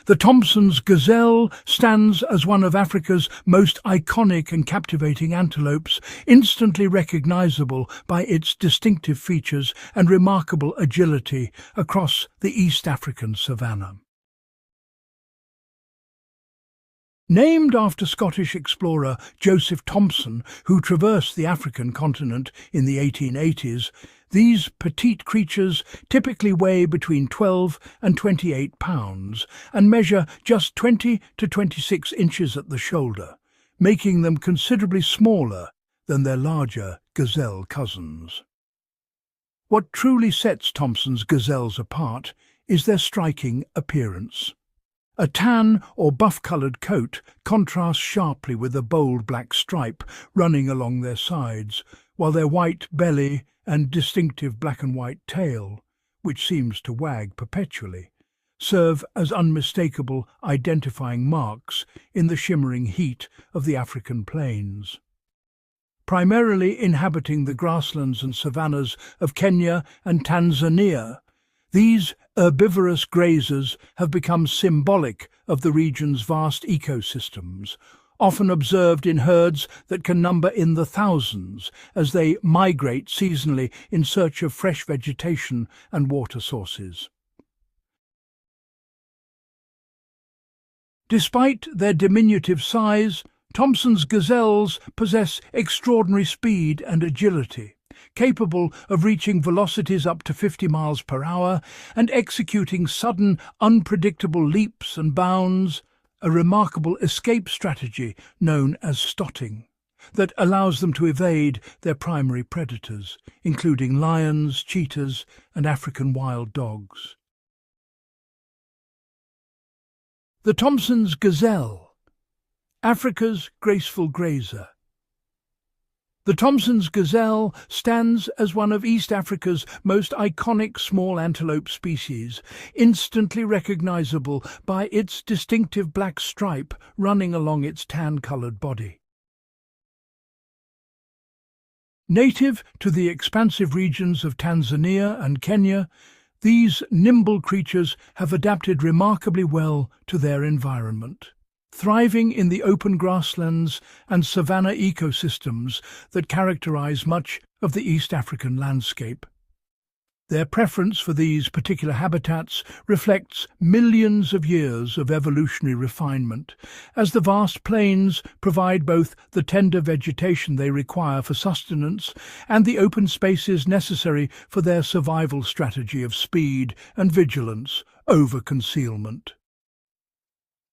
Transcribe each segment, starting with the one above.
The Thomson's gazelle stands as one of Africa's most iconic and captivating antelopes, instantly recognizable by its distinctive features and remarkable agility across the East African savanna. Named after Scottish explorer Joseph Thomson, who traversed the African continent in the 1880s, these petite creatures typically weigh between 12 and 28 pounds and measure just 20 to 26 inches at the shoulder, making them considerably smaller than their larger gazelle cousins. What truly sets Thomson's gazelles apart is their striking appearance. A tan or buff-coloured coat contrasts sharply with a bold black stripe running along their sides, while their white belly and distinctive black and white tail, which seems to wag perpetually, serve as unmistakable identifying marks in the shimmering heat of the African plains. Primarily inhabiting the grasslands and savannas of Kenya and Tanzania, these herbivorous grazers have become symbolic of the region's vast ecosystems, often observed in herds that can number in the thousands as they migrate seasonally in search of fresh vegetation and water sources. Despite their diminutive size, Thomson's gazelles possess extraordinary speed and agility, capable of reaching velocities up to 50 miles per hour and executing sudden, unpredictable leaps and bounds, a remarkable escape strategy known as stotting, that allows them to evade their primary predators, including lions, cheetahs, and African wild dogs. The Thomson's gazelle, Africa's graceful grazer. The Thomson's gazelle stands as one of East Africa's most iconic small antelope species, instantly recognizable by its distinctive black stripe running along its tan-colored body. Native to the expansive regions of Tanzania and Kenya, these nimble creatures have adapted remarkably well to their environment, thriving in the open grasslands and savanna ecosystems that characterize much of the East African landscape. Their preference for these particular habitats reflects millions of years of evolutionary refinement, as the vast plains provide both the tender vegetation they require for sustenance and the open spaces necessary for their survival strategy of speed and vigilance over concealment.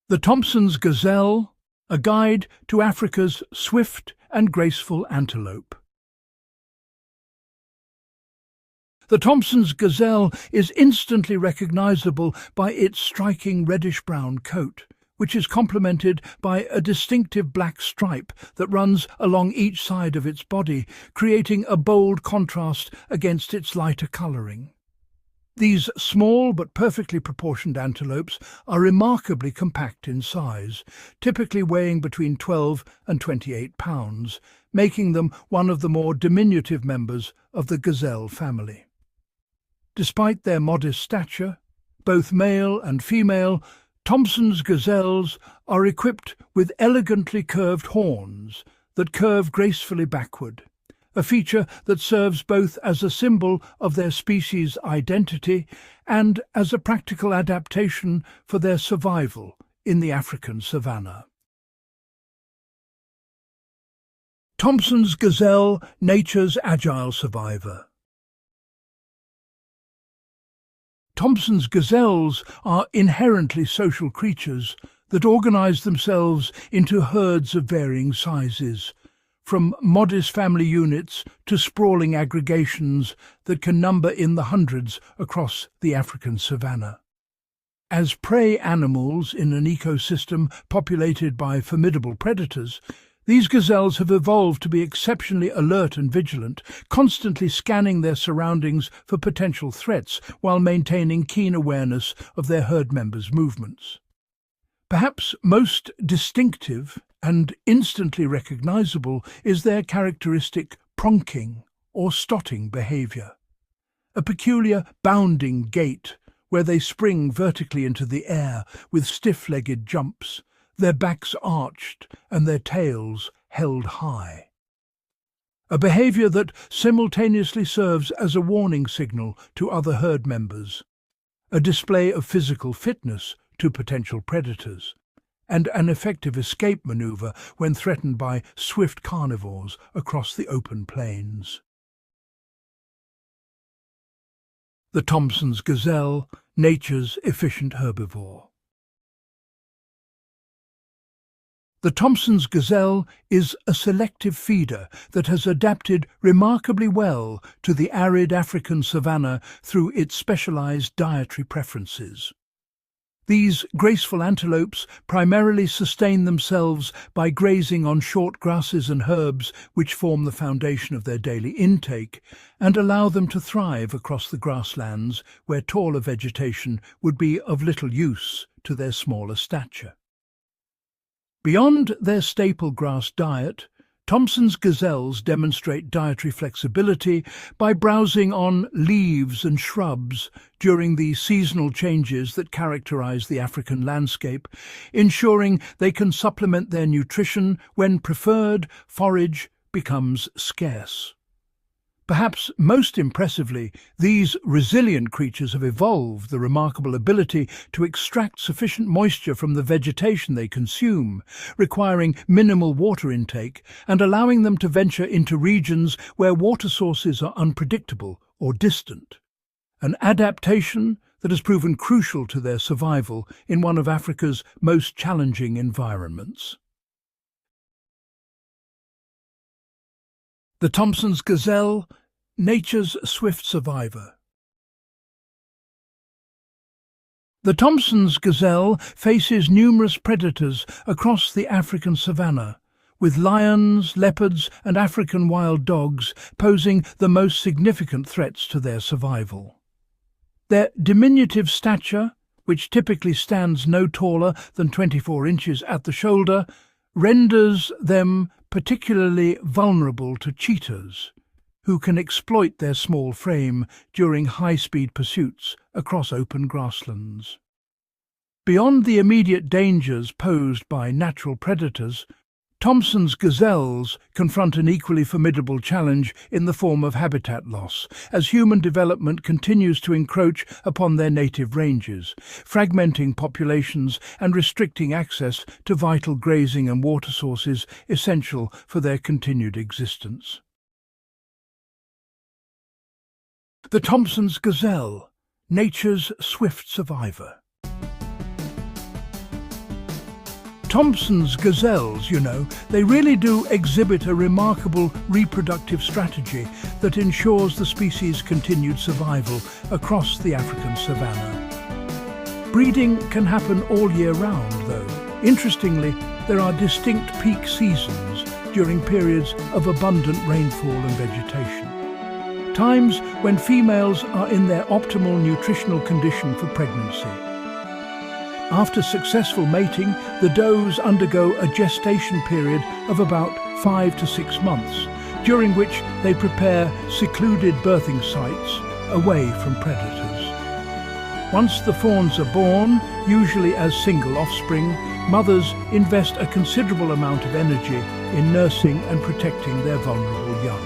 The Thomson's gazelle, a guide to Africa's swift and graceful antelope. The Thomson's gazelle is instantly recognizable by its striking reddish-brown coat, which is complemented by a distinctive black stripe that runs along each side of its body, creating a bold contrast against its lighter coloring. These small but perfectly proportioned antelopes are remarkably compact in size, typically weighing between 12 and 28 pounds, making them one of the more diminutive members of the gazelle family. Despite their modest stature, both male and female, Thomson's gazelles are equipped with elegantly curved horns that curve gracefully backward, a feature that serves both as a symbol of their species' identity and as a practical adaptation for their survival in the African savanna. Thomson's gazelle, nature's agile survivor. Thomson's gazelles are inherently social creatures that organize themselves into herds of varying sizes, from modest family units to sprawling aggregations that can number in the hundreds across the African savanna. As prey animals in an ecosystem populated by formidable predators, these gazelles have evolved to be exceptionally alert and vigilant, constantly scanning their surroundings for potential threats while maintaining keen awareness of their herd members' movements. Perhaps most distinctive and instantly recognizable is their characteristic pronking or stotting behavior, a peculiar bounding gait where they spring vertically into the air with stiff-legged jumps, their backs arched and their tails held high. A behavior that simultaneously serves as a warning signal to other herd members, a display of physical fitness to potential predators, and an effective escape maneuver when threatened by swift carnivores across the open plains. The Thomson's gazelle, nature's efficient herbivore. The Thomson's gazelle is a selective feeder that has adapted remarkably well to the arid African savanna through its specialized dietary preferences. These graceful antelopes primarily sustain themselves by grazing on short grasses and herbs which form the foundation of their daily intake and allow them to thrive across the grasslands where taller vegetation would be of little use to their smaller stature. Beyond their staple grass diet, Thomson's gazelles demonstrate dietary flexibility by browsing on leaves and shrubs during the seasonal changes that characterize the African landscape, ensuring they can supplement their nutrition when preferred forage becomes scarce. Perhaps most impressively, these resilient creatures have evolved the remarkable ability to extract sufficient moisture from the vegetation they consume, requiring minimal water intake and allowing them to venture into regions where water sources are unpredictable or distant. An adaptation that has proven crucial to their survival in one of Africa's most challenging environments. The Thomson's gazelle, nature's swift survivor. The Thomson's gazelle faces numerous predators across the African savanna, with lions, leopards and African wild dogs posing the most significant threats to their survival. Their diminutive stature, which typically stands no taller than 24 inches at the shoulder, renders them particularly vulnerable to cheetahs, who can exploit their small frame during high-speed pursuits across open grasslands. Beyond the immediate dangers posed by natural predators, Thomson's gazelles confront an equally formidable challenge in the form of habitat loss, as human development continues to encroach upon their native ranges, fragmenting populations and restricting access to vital grazing and water sources essential for their continued existence. The Thomson's gazelle, nature's swift survivor. Thomson's gazelles, they really do exhibit a remarkable reproductive strategy that ensures the species' continued survival across the African savanna. Breeding can happen all year round, though. Interestingly, there are distinct peak seasons during periods of abundant rainfall and vegetation, times when females are in their optimal nutritional condition for pregnancy. After successful mating, the does undergo a gestation period of about 5 to 6 months, during which they prepare secluded birthing sites away from predators. Once the fawns are born, usually as single offspring, mothers invest a considerable amount of energy in nursing and protecting their vulnerable young.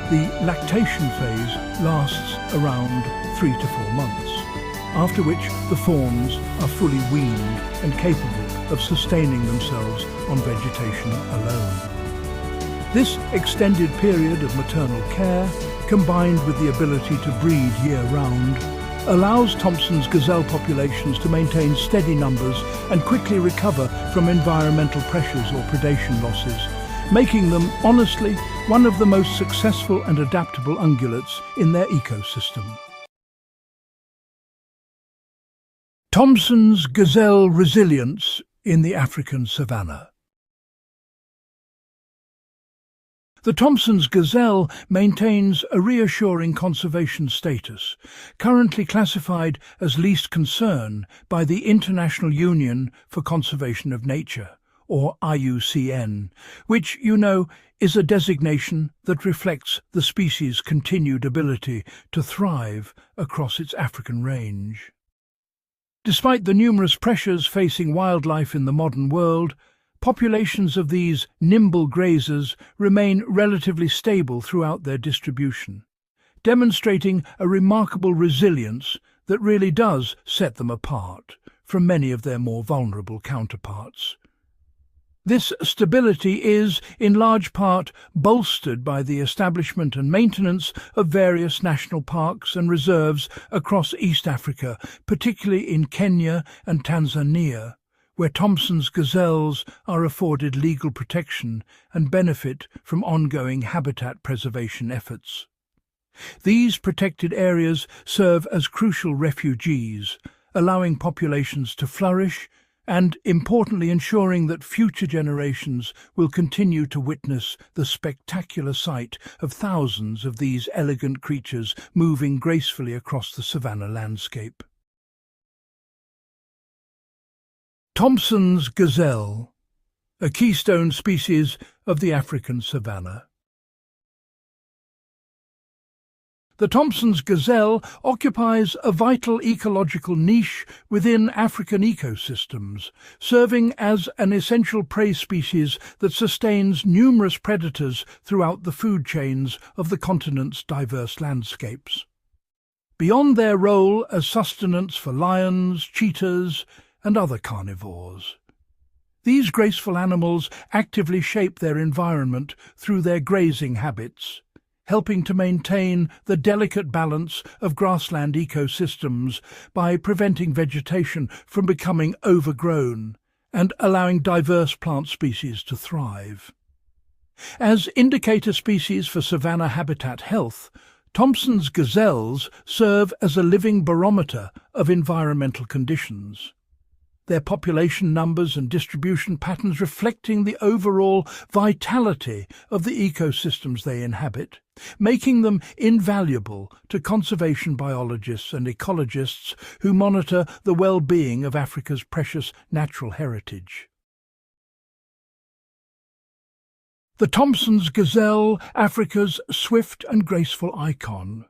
The lactation phase lasts around 3 to 4 months, after which the fawns are fully weaned and capable of sustaining themselves on vegetation alone. This extended period of maternal care, combined with the ability to breed year-round, allows Thomson's gazelle populations to maintain steady numbers and quickly recover from environmental pressures or predation losses, making them, honestly, one of the most successful and adaptable ungulates in their ecosystem. Thomson's gazelle resilience in the African savanna. The Thomson's gazelle maintains a reassuring conservation status, currently classified as least concern by the International Union for Conservation of Nature, or IUCN, which, is a designation that reflects the species' continued ability to thrive across its African range. Despite the numerous pressures facing wildlife in the modern world, populations of these nimble grazers remain relatively stable throughout their distribution, demonstrating a remarkable resilience that really does set them apart from many of their more vulnerable counterparts. This stability is, in large part, bolstered by the establishment and maintenance of various national parks and reserves across East Africa, particularly in Kenya and Tanzania, where Thomson's gazelles are afforded legal protection and benefit from ongoing habitat preservation efforts. These protected areas serve as crucial refuges, allowing populations to flourish and, importantly, ensuring that future generations will continue to witness the spectacular sight of thousands of these elegant creatures moving gracefully across the savanna landscape. Thomson's gazelle, a keystone species of the African savanna. The Thomson's gazelle occupies a vital ecological niche within African ecosystems, serving as an essential prey species that sustains numerous predators throughout the food chains of the continent's diverse landscapes. Beyond their role as sustenance for lions, cheetahs, and other carnivores, these graceful animals actively shape their environment through their grazing habits, helping to maintain the delicate balance of grassland ecosystems by preventing vegetation from becoming overgrown and allowing diverse plant species to thrive. As indicator species for savanna habitat health, Thomson's gazelles serve as a living barometer of environmental conditions, their population numbers and distribution patterns reflecting the overall vitality of the ecosystems they inhabit, making them invaluable to conservation biologists and ecologists who monitor the well-being of Africa's precious natural heritage. The Thomson's gazelle, Africa's swift and graceful icon.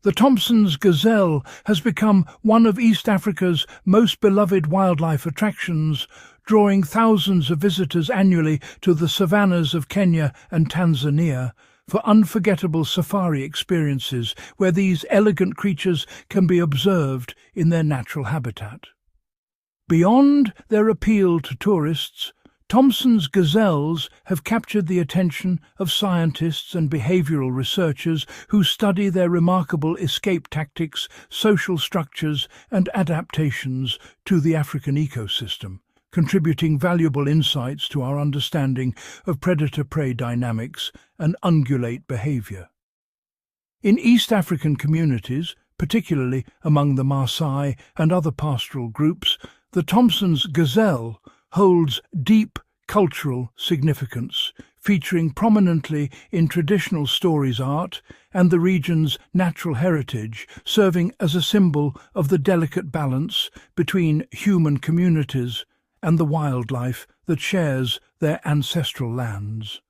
The Thomson's gazelle has become one of East Africa's most beloved wildlife attractions, drawing thousands of visitors annually to the savannas of Kenya and Tanzania for unforgettable safari experiences where these elegant creatures can be observed in their natural habitat. Beyond their appeal to tourists, Thomson's gazelles have captured the attention of scientists and behavioral researchers who study their remarkable escape tactics, social structures and adaptations to the African ecosystem, contributing valuable insights to our understanding of predator-prey dynamics and ungulate behavior. In East African communities, particularly among the Maasai and other pastoral groups, the Thomson's gazelle holds deep cultural significance, featuring prominently in traditional stories art and the region's natural heritage, serving as a symbol of the delicate balance between human communities and the wildlife that shares their ancestral lands.